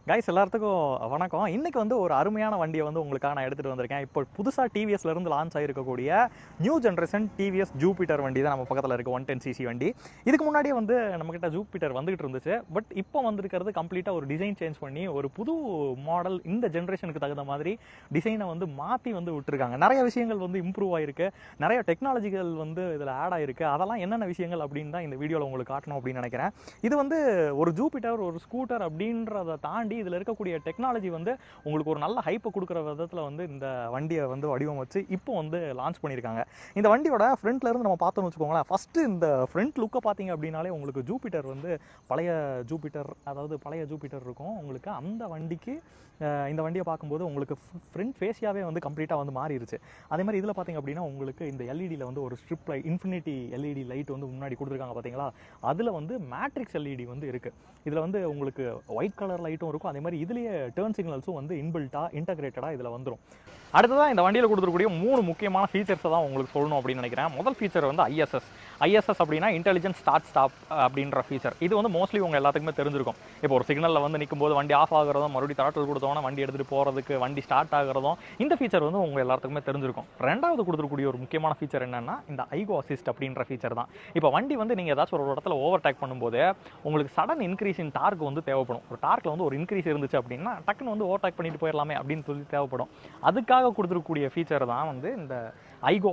Guys எல்லாத்துக்கும் வணக்கம். இன்னைக்கு வந்து ஒரு அருமையான வண்டியை வந்து உங்களுக்காக நான் எடுத்துகிட்டு வந்திருக்கேன். இப்போ புதுசாக டிவிஎஸ்லேருந்து லான்ச் ஆகிருக்கக்கூடிய நியூ ஜென்ரேஷன் டிவிஎஸ் ஜூபிட்டர் வண்டி தான் நம்ம பக்கத்தில் இருக்குது. 110cc வண்டி. இதுக்கு முன்னாடியே வந்து நம்மக்கிட்ட ஜூபிட்டர் வந்துகிட்டு இருந்துச்சு. பட் இப்போ வந்திருக்கிறது கம்ப்ளீட்டாக ஒரு டிசைன் சேஞ்ச் பண்ணி ஒரு புது மாடல் இந்த ஜென்ரேஷனுக்கு தகுந்த மாதிரி டிசைனை வந்து மாற்றி வந்து விட்டுருக்காங்க. நிறைய விஷயங்கள் வந்து இம்ப்ரூவ் ஆகிருக்கு, நிறைய டெக்னாலஜிகள் வந்து இதில் ஆட் ஆகிருக்கு. அதெல்லாம் என்னென்ன விஷயங்கள் அப்படின்னு தான் இந்த வீடியோவில் உங்களுக்கு காட்டணும் அப்படின்னு நினைக்கிறேன். இது வந்து ஒரு ஜூபிட்டர், ஒரு ஸ்கூட்டர் அப்படின்றத தாண்டி இதில் இருக்கக்கூடிய டெக்னாலஜி வந்து உங்களுக்கு ஒரு நல்ல ஹைப்பை கொடுக்குற விதத்தில் வந்து இந்த வண்டியை வந்து வடிவமைச்சு இப்போ வந்து லான்ச் பண்ணியிருக்காங்க. இந்த வண்டியோட ஃப்ரண்ட்லேருந்து நம்ம பார்த்தோம்னு வச்சுக்கோங்களேன். ஃபஸ்ட்டு இந்த ஃப்ரண்ட் லுக்கை பார்த்தீங்க அப்படின்னாலே உங்களுக்கு ஜூபிட்டர் வந்து பழைய ஜூபிட்டர் இருக்கும். உங்களுக்கு அந்த வண்டிக்கு இந்த வண்டியை பார்க்கும்போது உங்களுக்கு ஃப்ரண்ட் ஃபேஸியாகவே வந்து கம்ப்ளீட்டாக வந்து மாறிடுச்சு. அதே மாதிரி இதில் பார்த்தீங்க அப்படின்னா உங்களுக்கு இந்த எல்இடியில் வந்து ஒரு strip light, infinity LED light வந்து முன்னாடி கொடுத்துருக்காங்க பார்த்தீங்களா. அதில் வந்து மேட்ரிக்ஸ் எல்இடி வந்து இருக்குது. இதில் வந்து உங்களுக்கு ஒயிட் கலர் லைட்டும் இருக்கும். அதே மாதிரி இதுலேயே டர்ன் சிக்னல்ஸும் வந்து இன்டகிரேட்டடாக இதில் வந்துடும். அடுத்ததான் இந்த வண்டியில் கொடுத்துருக்கூடிய 3 முக்கியமான ஃபீச்சர்ஸை தான் உங்களுக்கு சொல்லணும் அப்படின்னு நினைக்கிறேன். முதல் ஃபீச்சர் வந்து ஐஎஸ்எஸ் அப்படின்னா இன்டெலிஜென்ட் ஸ்டாப் அப்படின்ற ஃபீச்சர். இது வந்து மோஸ்ட்லி உங்கள் எல்லாத்துக்குமே தெரிஞ்சிருக்கும். இப்போ ஒரு சிக்னலில் வந்து நிற்கும் போது வண்டி ஆஃப் ஆகிறதும், மறுபடியும் த்ராட்டில் கொடுத்தோன்னா வண்டி எடுத்துகிட்டு போகிறதுக்கு, வண்டி ஸ்டார்ட் ஆகிறதும், இந்த ஃபீச்சர் வந்து உங்கள் எல்லாத்துக்குமே தெரிஞ்சிருக்கும். ரெண்டாவது கொடுத்துருக்கூடிய ஒரு முக்கியமான ஃபீச்சர் என்னென்னா இந்த ஐகோ அசிஸ்ட் அப்படின்ற ஃபீச்சர் தான். இப்போ வண்டி வந்து நீங்கள் ஏதாச்சும் ஒரு இடத்துல ஓவர்டேக் பண்ணும்போது உங்களுக்கு சடன் இன்க்ரீஸ் இன் டார்க் வந்து தேவைப்படும். ஒரு டார்க்கில் வந்து ஒரு இன்க்ரீஸ் இருந்துச்சு அப்படின்னா டக்குன்னு வந்து ஓவர்டேக் பண்ணிட்டு போயிடலாமே அப்படின்னு சொல்லி தேவைப்படும். அதுக்காக கொடுத்துருக்கூடிய ஃபீச்சர் தான் வந்து இந்த ஐகோ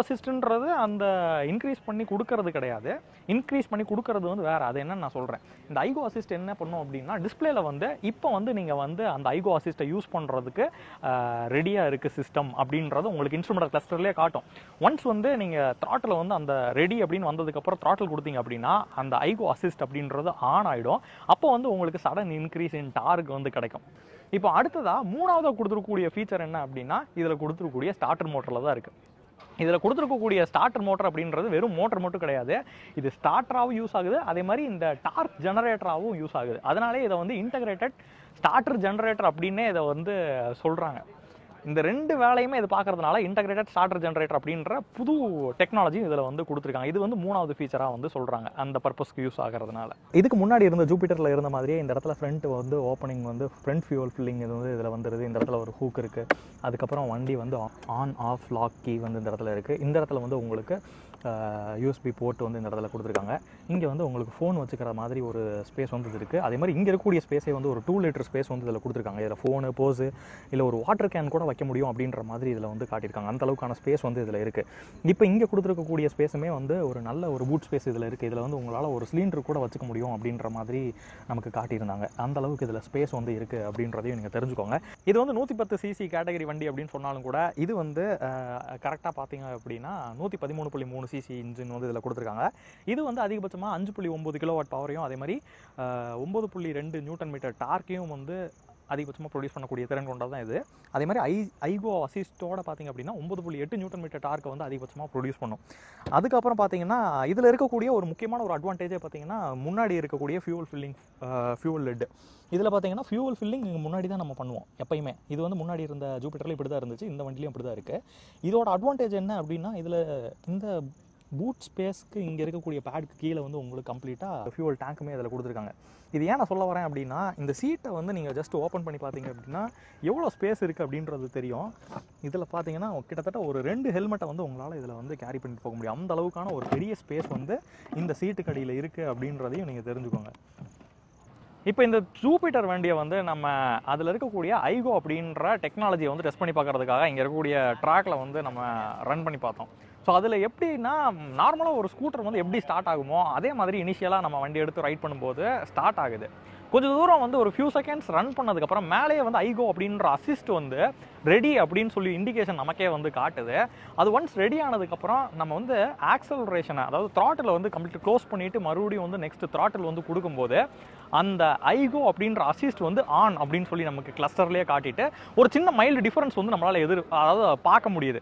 அசிஸ்ட்ன்றது அந்த இன்க்ரீஸ் பண்ணி கொடுக்கறது கிடையாது. இன்க்ரீஸ் பண்ணி கொடுக்கறது வந்து வேறு. அது என்னன்னு நான் சொல்கிறேன். இந்த ஐகோ அசிஸ்ட் என்ன பண்ணும் அப்படின்னா டிஸ்பிளேல வந்து இப்போ வந்து நீங்கள் வந்து அந்த ஐகோ அசிஸ்ட்டை யூஸ் பண்ணுறதுக்கு ரெடியாக இருக்குது சிஸ்டம் அப்படின்றது உங்களுக்கு இன்ஸ்ட்ருமெண்ட் கிளஸ்டர்லேயே காட்டும். ஒன்ஸ் வந்து நீங்கள் த்ராட்டில் வந்து அந்த ரெடி அப்படின்னு வந்ததுக்கப்புறம் த்ராட்டில் கொடுத்தீங்க அப்படின்னா அந்த ஐகோ அசிஸ்ட் அப்படின்றது ஆன் ஆகிடும். அப்போ வந்து உங்களுக்கு சடன் இன்க்ரீஸ் இன் டார்க் வந்து கிடைக்கும். இப்போ அடுத்ததாக மூணாவதாக கொடுத்துருக்கக்கூடிய ஃபீச்சர் என்ன அப்படின்னா இதில் கொடுத்துருக்கக்கூடிய ஸ்டார்டர் மோட்டரில் தான் இருக்குது. இதில் கொடுத்துருக்கக்கூடிய ஸ்டார்டர் மோட்டர் அப்படின்றது வெறும் மோட்டர் மட்டும் கிடையாது. இது ஸ்டார்டராகவும் யூஸ் ஆகுது, அதே மாதிரி இந்த டார்க் ஜெனரேட்டராகவும் யூஸ் ஆகுது. அதனாலே இதை வந்து இன்டகிரேட்டட் ஸ்டார்டர் ஜெனரேட்டர் அப்படின்னே இதை வந்து சொல்கிறாங்க. இந்த 2 வேலையுமே இது பார்க்கறதுனால இன்டகிரேட்டட் ஸ்டார்டர் ஜெனரேட்டர் அப்படின்ற புது டெக்னாலஜி இதில் வந்து கொடுத்துருக்காங்க. இது வந்து 3வது ஃபீச்சராக வந்து சொல்கிறாங்க அந்த பர்பஸ்க்கு யூஸ் ஆகிறதுனால. இதுக்கு முன்னாடி இருந்த ஜூபிட்டரில் இருந்த மாதிரியே இந்த இடத்துல ஃப்ரண்ட் வந்து ஓப்பனிங் வந்து ஃப்ரண்ட் ஃபியூல் ஃபில்லிங் இது வந்து இதில் வந்துடுது. இந்த இடத்துல ஒரு ஹூக் இருக்குது. அதுக்கப்புறம் வண்டி வந்து ஆன் ஆஃப் லாக் கீ வந்து இந்த இடத்துல இருக்குது. இந்த இடத்துல வந்து உங்களுக்கு யூஎஸ்பி போர்ட் வந்து இந்த இடத்துல கொடுத்துருக்காங்க. இங்கே வந்து உங்களுக்கு ஃபோன் வச்சுக்கிற மாதிரி ஒரு ஸ்பேஸ் வந்து இருக்குது. அதே மாதிரி இங்கே இருக்கக்கூடிய ஸ்பேஸே வந்து ஒரு 2 லிட்டர் ஸ்பேஸ் வந்து இதில் கொடுத்துருக்காங்க. இதில் ஃபோனு, போஸு, இல்லை ஒரு வாட்டர் கேன் கூட வைக்க முடியும் அப்படின்ற மாதிரி இதில் வந்து காட்டியிருக்காங்க. அந்த அளவுக்கான ஸ்பேஸ் வந்து இதில் இருக்குது. இப்போ இங்கே கொடுத்துருக்கக்கூடிய ஸ்பேஸுமே வந்து ஒரு நல்ல ஒரு பூட் ஸ்பேஸ் இதில் இருக்குது. இதில் வந்து உங்களால் ஒரு சிலிண்டர் கூட வச்சுக்க முடியும் அப்படின்ற மாதிரி நமக்கு காட்டியிருந்தாங்க. அந்த அளவுக்கு இதில் ஸ்பேஸ் வந்து இருக்குது அப்படின்றதையும் நீங்கள் தெரிஞ்சுக்கோங்க. இது வந்து 110cc கேட்டகரி வண்டி அப்படின்னு சொன்னாலும் கூட இது வந்து கரெக்டாக பார்த்தீங்க அப்படின்னா 113.3 cc இன்ஜின் வந்து இதில் கொடுத்துருக்காங்க. இது வந்து அதிகபட்சமாக 5.9 கிலோவாட் பவரையும், அதே மாதிரி 9.2 நியூட்டன் மீட்டர் டார்க்கையும் வந்து அதிகபட்சமாக ப்ரொடியூஸ் பண்ணக்கூடிய திறன் கொண்டது தான் இது. அதே மாதிரி ஐகோ அசிஸ்டோட பார்த்தீங்க அப்படின்னா 9.8 நியூட்டன் மீட்டர் டார்க்கை வந்து அதிகபட்சமாக ப்ரொடியூஸ் பண்ணும். அதுக்கப்புறம் பார்த்தீங்கன்னா இதில் இருக்கக்கூடிய ஒரு முக்கியமான ஒரு அட்வான்டேஜே பார்த்தீங்கன்னா முன்னாடி இருக்கக்கூடிய ஃபியூல் லெட். இதில் பார்த்தீங்கன்னா ஃபியூல் ஃபில்லிங் முன்னாடி தான் நம்ம பண்ணுவோம் எப்பயுமே. இது வந்து முன்னாடி இருந்த ஜூபிட்டரில் இப்படி தான் இருந்துச்சு, இந்த வண்டிலையும் இப்படி தான் இருக்குது. இதோட அட்வான்டேஜ் என்ன அப்படின்னா இதில் இந்த பூட் ஸ்பேஸ்க்கு இங்கே இருக்கக்கூடிய பேடுக்கு கீழே வந்து உங்களுக்கு கம்ப்ளீட்டாக ஃபியூவல் டேங்க்குமே இதில் கொடுத்துருக்காங்க. இது ஏன் நான் சொல்ல வரேன் அப்படின்னா இந்த சீட்டை வந்து நீங்கள் ஜஸ்ட் ஓப்பன் பண்ணி பார்த்தீங்க அப்படின்னா எவ்வளோ ஸ்பேஸ் இருக்குது அப்படின்றது தெரியும். இதில் பார்த்தீங்கன்னா கிட்டத்தட்ட ஒரு 2 ஹெல்மெட்டை வந்து உங்களால் இதில் வந்து கேரி பண்ணிட்டு போக முடியும். அந்த அளவுக்கான ஒரு பெரிய ஸ்பேஸ் வந்து இந்த சீட்டுக்கு அடியில் இருக்குது அப்படின்றதையும் நீங்கள் தெரிஞ்சுக்கோங்க. இப்போ இந்த ஜூபிட்டர் வண்டியை வந்து நம்ம அதில் இருக்கக்கூடிய ஐகோ அப்படின்ற டெக்னாலஜியை வந்து டெஸ்ட் பண்ணி பார்க்கறதுக்காக இங்கே இருக்கக்கூடிய ட்ராக்கில் வந்து நம்ம ரன் பண்ணி பார்த்தோம். ஸோ அதில் எப்படின்னா நார்மலாக ஒரு ஸ்கூட்டர் வந்து எப்படி ஸ்டார்ட் ஆகுமோ அதே மாதிரி இனிஷியலாக நம்ம வண்டி எடுத்து ரைட் பண்ணும்போது ஸ்டார்ட் ஆகுது. கொஞ்சம் தூரம் வந்து ஒரு ஃபியூ செகண்ட்ஸ் ரன் பண்ணதுக்கப்புறம் மேலேயே வந்து ஐகோ அப்படின்ற அசிஸ்ட் வந்து ரெடி அப்படின்னு சொல்லி இண்டிகேஷன் நமக்கே வந்து காட்டுது. அது ஒன்ஸ் ரெடி ஆனதுக்கப்புறம் நம்ம வந்து ஆக்சலரேஷனை, அதாவது த்ராட்டில் வந்து கம்ப்ளீட் க்ளோஸ் பண்ணிவிட்டு மறுபடியும் வந்து நெக்ஸ்ட் த்ராட்டில் வந்து கொடுக்கும்போது அந்த ஐகோ அப்படின்ற அசிஸ்ட் வந்து ஆன் அப்படின்னு சொல்லி நமக்கு கிளஸ்டர்லேயே காட்டிட்டு ஒரு சின்ன மைல்டு டிஃபரன்ஸ் வந்து நம்மளால் அதாவது பார்க்க முடியுது.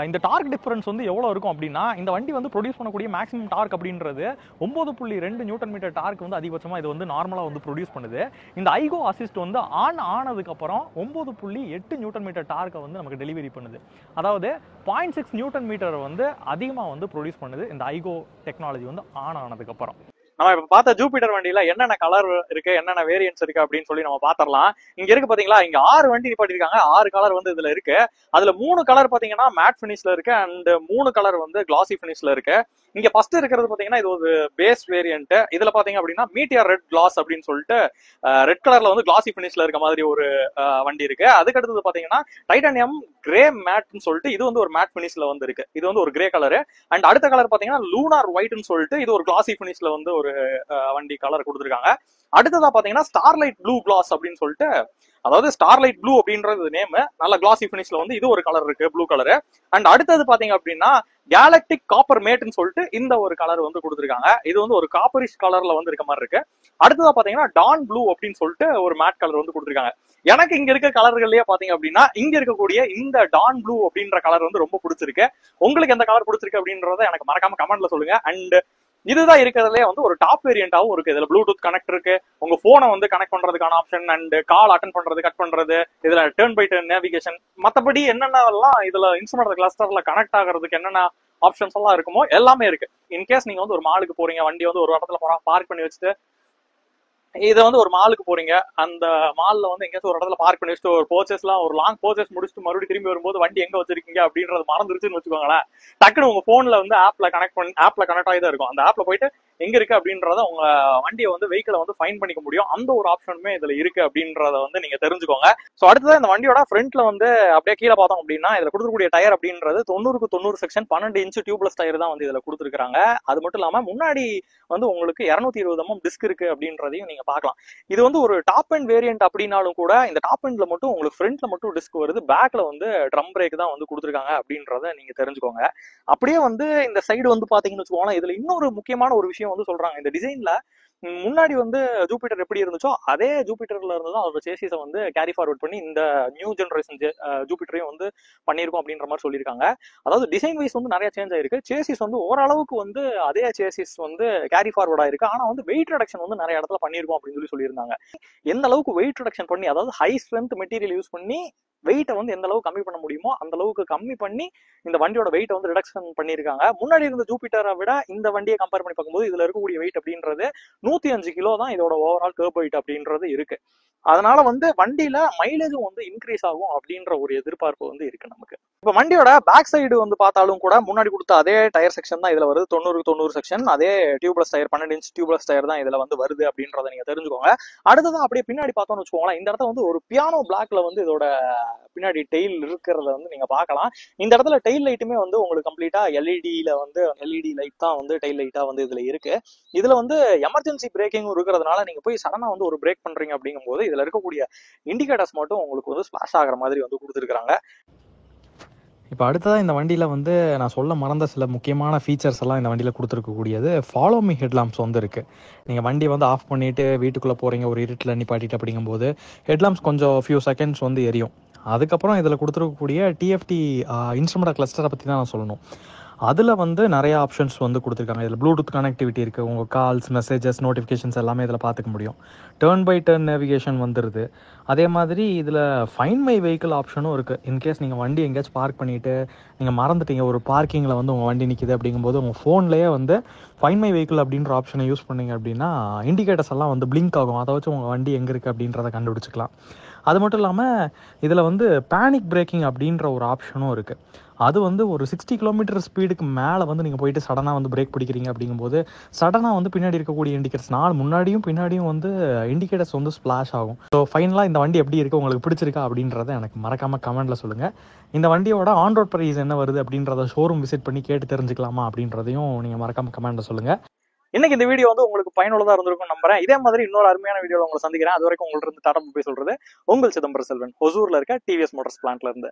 இந்த டார்க் டிஃபரன்ஸ் வந்து எவ்வளோ இருக்கும் அப்படின்னா இந்த வண்டி வந்து ப்ரொடியூஸ் பண்ணக்கூடிய மேக்ஸிமம் டார்க் அப்படின்றது 9.2 நியூட்டன் மீட்டர் டார்க் வந்து அதிகபட்சமாக இது வந்து நார்மலாக வந்து ப்ரொடியூஸ் பண்ணுது. இந்த ஐகோ அசிஸ்ட் வந்து ஆன் ஆனதுக்கப்புறம் 9.8 நியூட்டன் மீட்டர் டார்க்கை வந்து நமக்கு டெலிவரி பண்ணுது. அதாவது 0.6 நியூட்டன் மீட்டர் வந்து அதிகமாக வந்து ப்ரொடியூஸ் பண்ணுது இந்த ஐகோ டெக்னாலஜி வந்து ஆன் ஆனதுக்கப்புறம். நம்ம இப்ப பார்த்த ஜூபிட்டர் வண்டியில என்னென்ன கலர் இருக்கு, என்னென்ன வேரியன்ஸ் இருக்கு அப்படின்னு சொல்லி நம்ம பாத்திரலாம். இங்க இருக்கு பாத்தீங்களா, இங்க 6 வண்டி நிப்பாட்டிருக்காங்க. 6 கலர் வந்து இதுல இருக்கு. அதுல 3 கலர் பாத்தீங்கன்னா மேட் பினிஷ்ல இருக்கு அண்ட் 3 கலர் வந்து கிளாசி பினிஷ்ல இருக்கு. இங்க ஃபர்ஸ்ட் இருக்கிறது பாத்தீங்கன்னா இது ஒரு பேஸ் வேரியன்ட். இதுல பாத்தீங்க அப்படின்னா மீட்டியர் ரெட் கிளாஸ் அப்படின்னு சொல்லிட்டு ரெட் கலர்ல வந்து கிளாசி பினிஷ்ல இருக்க மாதிரி ஒரு வண்டி இருக்கு. அதுக்கு அடுத்தது பாத்தீங்கன்னா டைட்டானியம் கிரே மேட்னு சொல்லிட்டு இது வந்து ஒரு மேட் பினிஷ்ல வந்து இருக்கு. இது வந்து ஒரு கிரே கலர். அண்ட் அடுத்த கலர் பாத்தீங்கன்னா லூனார் ஒயிட்னு சொல்லிட்டு இது ஒரு கிளாசி பினிஷ்ல வந்து ஒரு வண்டி கலர் கொடுத்துருக்காங்க. அடுத்ததா பாத்தீங்கன்னா ஸ்டார்லைட் ப்ளூ கிளாஸ் அப்படின்னு சொல்லிட்டு, அதாவது ஸ்டார்லைட் ப்ளூ அப்படின்றது நேம், நல்ல கிளாசி பினிஷ்ல வந்து இது ஒரு கலர் இருக்கு, ப்ளூ கலர். அண்ட் அடுத்தது பாத்தீங்க அப்படின்னா கேலக்டிக் காப்பர் மேட்னு சொல்லிட்டு இந்த ஒரு கலர் வந்து கொடுத்துருக்காங்க. இது வந்து ஒரு காப்பரிஷ் கலர்ல வந்து இருக்க மாதிரி இருக்கு. அடுத்ததா பாத்தீங்கன்னா டான் ப்ளூ அப்படின்னு சொல்லிட்டு ஒரு மேட் கலர் வந்து கொடுத்துருக்காங்க. எனக்கு இங்க இருக்க கலர்கள்லயே பாத்தீங்க அப்படின்னா இங்க இருக்கக்கூடிய இந்த டான் ப்ளூ அப்படின்ற கலர் வந்து ரொம்ப பிடிச்சிருக்கு. உங்களுக்கு எந்த கலர் பிடிச்சிருக்கு அப்படின்றத எனக்கு மறக்காம கமெண்ட்ல சொல்லுங்க. அண்ட் இதுதான் இருக்கிறதுலே வந்து ஒரு டாப் வேரியண்டாவும் இருக்கு. இதுல ப்ளூடூத் கனெக்ட் இருக்கு, உங்க போனை வந்து கனெக்ட் பண்றதுக்கான ஆப்ஷன் அண்ட் கால் அட்டன் பண்றது, கட் பண்றது, இதுல டர்ன் பை டர்ன் நேவிகேஷன், மத்தபடி என்னென்னலாம் இதுல இன்ஸ்ட்ருமெண்ட் கிளஸ்டர்ல கனெக்ட் ஆகிறதுக்கு என்னென்ன ஆப்ஷன்ஸ் எல்லாம் இருக்குமோ எல்லாமே இருக்கு. இன்கேஸ் நீங்க வந்து ஒரு மாலுக்கு போறீங்க, வண்டி வந்து ஒரு இடத்துல பார்க் பண்ணி வச்சுட்டு, இதை வந்து ஒரு மாலுக்கு போறீங்க, அந்த மால்ல வந்து எங்கேயாச்சும் ஒரு இடத்துல பார்க் பண்ணி வச்சுட்டு ஒரு பர்ச்சேஸ்லாம் ஒரு லாங் பர்ச்சேஸ் முடிச்சுட்டு மறுபடியும் திரும்பி வரும்போது வண்டி எங்க வச்சிருக்கீங்க அப்படின்றது மறந்துருச்சுன்னு வச்சுக்கோங்களேன். டக்குனு உங்க போன்ல வந்து ஆப்ல கனெக்ட் ஆகி தான் இருக்கும். அந்த ஆப்ல போயிட்டு எங்க இருக்கு அப்படின்றத உங்க வண்டியை வந்து வெஹிக்கிளை வந்து ஃபைன் பண்ணிக்க முடியும். அந்த ஒரு ஆப்ஷனுமே இதுல இருக்கு அப்படின்றத வந்து நீங்க தெரிஞ்சுக்கோங்க. ஸோ அடுத்தது இந்த வண்டியோட ஃப்ரண்ட்ல வந்து அப்படியே கீழே பார்த்தோம் அப்படின்னா இதுல கொடுக்கக்கூடிய டயர் அப்படின்றது 90/90 செக்ஷன் 12 இன்ச் டியூப்லெஸ் டயர் தான் வந்து இதுல கொடுத்துருக்காங்க. அது மட்டும் இல்லாம முன்னாடி வந்து உங்களுக்கு 220 mm டிஸ்க் இருக்கு அப்படின்றதையும் நீங்க பார்க்கலாம். இது வந்து ஒரு டாப் அண்ட் வேரியன்ட் அப்படின்னாலும் கூட இந்த டாப் அண்ட்ல மட்டும் உங்களுக்கு ஃப்ரண்ட்ல மட்டும் டிஸ்க் வருது, பேக்ல வந்து ட்ரம் பிரேக் தான் வந்து கொடுத்துருக்காங்க அப்படின்றத நீங்க தெரிஞ்சுக்கோங்க. அப்படியே வந்து இந்த சைடு வந்து பாத்தீங்கன்னு வச்சுக்கோங்களேன், இதுல இன்னொரு முக்கியமான ஒரு விஷயம் வந்து சொல்றாங்க. இந்த டிசைன்ல முன்னாடி வந்து ஜூபிட்டர் எப்படி இருந்துச்சோ அதே ஜூபிட்டர்ல இருந்து தான் அதோட சேசிஸை வந்து கேரி ஃபார்வர்ட் பண்ணி இந்த நியூ ஜெனரேஷன் ஜூபிட்டரையும் வந்து பண்ணியிருக்கோம் அப்படின்ற மாதிரி சொல்லியிருக்காங்க. அதாவது டிசைன் வைஸ் வந்து நிறைய சேஞ்ச் ஆயிருக்கு. சேசிஸ் வந்து ஓரளவுக்கு வந்து அதே சேசிஸ் வந்து கேரி ஃபார்வர்ட் ஆயிருக்கு. ஆனா வந்து வெயிட் ரிடக்ஷன் வந்து நிறைய இடத்துல பண்ணியிருக்கோம் அப்படின்னு சொல்லியிருந்தாங்க. எந்த அளவுக்கு வெயிட் ரிடக்ஷன் பண்ணி, அதாவது ஹை ஸ்ட்ரென்த் மெட்டீரியல் யூஸ் பண்ணி வெயிட்டை வந்து எந்த அளவுக்கு கம்மி பண்ண முடியுமோ அந்த அளவுக்கு கம்மி பண்ணி இந்த வண்டியோட வெயிட்டை வந்து ரிடக்ஷன் பண்ணியிருக்காங்க. முன்னாடி இருந்த ஜூபிட்டரை விட இந்த வண்டியை கம்பேர் பண்ணி பார்க்கும்போது இதுல இருக்கக்கூடிய வெயிட் அப்படின்றது 105 கிலோ தான் இதோட ஓவரால் கர்ப் வெயிட் அப்படின்றது இருக்கு. அதனால வந்து வண்டியில மைலேஜும் வந்து இன்க்ரீஸ் ஆகும் அப்படின்ற ஒரு எதிர்பார்ப்பு வந்து இருக்கு நமக்கு. இப்ப வண்டியோட பேக் சைடு வந்து பார்த்தாலும் கூட முன்னாடி கொடுத்த அதே டயர் செக்ஷன் தான் இதுல வருது, 90/90 செக்ஷன். அதே tubeless tyre, 12 inch tubeless tyre தான் இதுல வந்து வருது அப்படின்றத நீங்க தெரிஞ்சுக்கோங்க. அடுத்ததான் அப்படியே பின்னாடி பார்த்தோம்னு வச்சுக்கோங்களேன், இந்த இடத்துல வந்து ஒரு பியானோ பிளாக்ல வந்து இதோட பின்னாடி டெயில் இருக்கிறத வந்து நீங்க பார்க்கலாம். இந்த இடத்துல டெயில் லைட்டுமே வந்து உங்களுக்கு கம்ப்ளீட்டா எல்இடியில வந்து எல்இடி லைட் தான் வந்து டெயில் லைட்டா வந்து இதுல இருக்கு. இதுல வந்து எமர்ஜென்சி பிரேக்கிங் இருக்கிறதுனால நீங்க போய் சடனா வந்து ஒரு பிரேக் பண்றீங்க அப்படிங்கும்போது இதுல இருக்கக்கூடிய இண்டிகேட்டர்ஸ் மட்டும் உங்களுக்கு வந்து ஸ்பிளாஷ் ஆகிற மாதிரி வந்து கொடுத்துருக்காங்க. இப்போ அடுத்ததாக இந்த வண்டியில் வந்து நான் சொல்ல மறந்த சில முக்கியமான ஃபீச்சர்ஸ் எல்லாம் இந்த வண்டியில் கொடுத்துருக்கக்கூடியது ஃபாலோ மீ ஹெட்லாம்ப்ஸ் வந்து இருக்குது. நீங்கள் வண்டி வந்து ஆஃப் பண்ணிவிட்டு வீட்டுக்குள்ளே போகிறீங்க, ஒரு இருட்டில் நிப்பாட்டிட்டு அப்படிங்கும்போது ஹெட்லாம்ப்ஸ் கொஞ்சம் ஃபியூ செகண்ட்ஸ் வந்து எரியும். அதுக்கப்புறம் இதில் கொடுத்துருக்கக்கூடிய டிஎஃப்டி இன்ஸ்ட்ருமெண்ட் கிளஸ்டரை பற்றி தான் நான் சொல்லணும். அதில் வந்து நிறைய ஆப்ஷன்ஸ் வந்து கொடுத்துருக்காங்க. இதில் ப்ளூடூத் கனெக்டிவிட்டி இருக்குது, உங்கள் கால்ஸ், மெசேஜஸ், நோட்டிஃபிகேஷன்ஸ் எல்லாமே இதில் பார்த்துக்க முடியும். டர்ன் பை டர்ன் நேவிகேஷன் வந்துடுது. அதே மாதிரி இதில் ஃபைன் மை வெஹிக்கிள் ஆப்ஷனும் இருக்குது. இன்கேஸ் நீங்கள் வண்டி எங்கேயாச்சும் பார்க் பண்ணிவிட்டு நீங்கள் மறந்துட்டீங்க, ஒரு பார்க்கிங்கில் வந்து உங்கள் வண்டி நிற்கிது அப்படிங்கும்போது உங்கள் ஃபோன்லேயே வந்து ஃபைன் மை வெஹிக்கிள் அப்படின்ற ஆப்ஷனை யூஸ் பண்ணிங்க அப்படின்னா இண்டிகேட்டர்ஸ் எல்லாம் வந்து பிளிங்க் ஆகும். அதை வச்சு உங்கள் வண்டி எங்கே இருக்குது அப்படின்றத கண்டுபிடிச்சிக்கலாம். அது மட்டும் இல்லாமல் இதில் வந்து பேனிக் பிரேக்கிங் அப்படின்ற ஒரு ஆப்ஷனும் இருக்குது. அது வந்து ஒரு 60 கிலோமீட்டர் ஸ்பீடுக்கு மேலே வந்து நீங்கள் போயிட்டு சடனாக வந்து பிரேக் பிடிக்கிறீங்க அப்படிங்கும்போது சடனாக வந்து பின்னாடி இருக்கக்கூடிய இண்டிகேட்டர்ஸ், முன்னாடியும் பின்னாடியும் வந்து இண்டிகேட்டர்ஸ் வந்து ஸ்பிளாஷ் ஆகும். ஸோ ஃபைனலாக இந்த வண்டி எப்படி இருக்குது, உங்களுக்கு பிடிச்சிருக்கா அப்படின்றத எனக்கு மறக்காமல் கமெண்ட்டில் சொல்லுங்கள். இந்த வண்டியோட ஆன் ரோட் ப்ரைஸ் என்ன வருது அப்படின்றத ஷோரூம் விசிட் பண்ணி கேட்டு தெரிஞ்சுக்கலாமா அப்படின்றதையும் நீங்கள் மறக்காமல் கமெண்ட்டில் சொல்லுங்கள். இன்னைக்கு இந்த வீடியோ வந்து உங்களுக்கு பயனுள்ளதா இருந்திருக்கும் நம்புறேன். இதே மாதிரி இன்னொரு அருமையான வீடியோல உங்களை சந்திக்கிறேன். அது வரைக்கும் உங்கள்ட்ட இருந்து டாடா பை சொல்றது உங்கள் சிதம்பரம் செல்வன், ஒசூர்ல இருக்க டிவிஎஸ் மோட்டார்ஸ் பிளான்ட்ல இருந்து.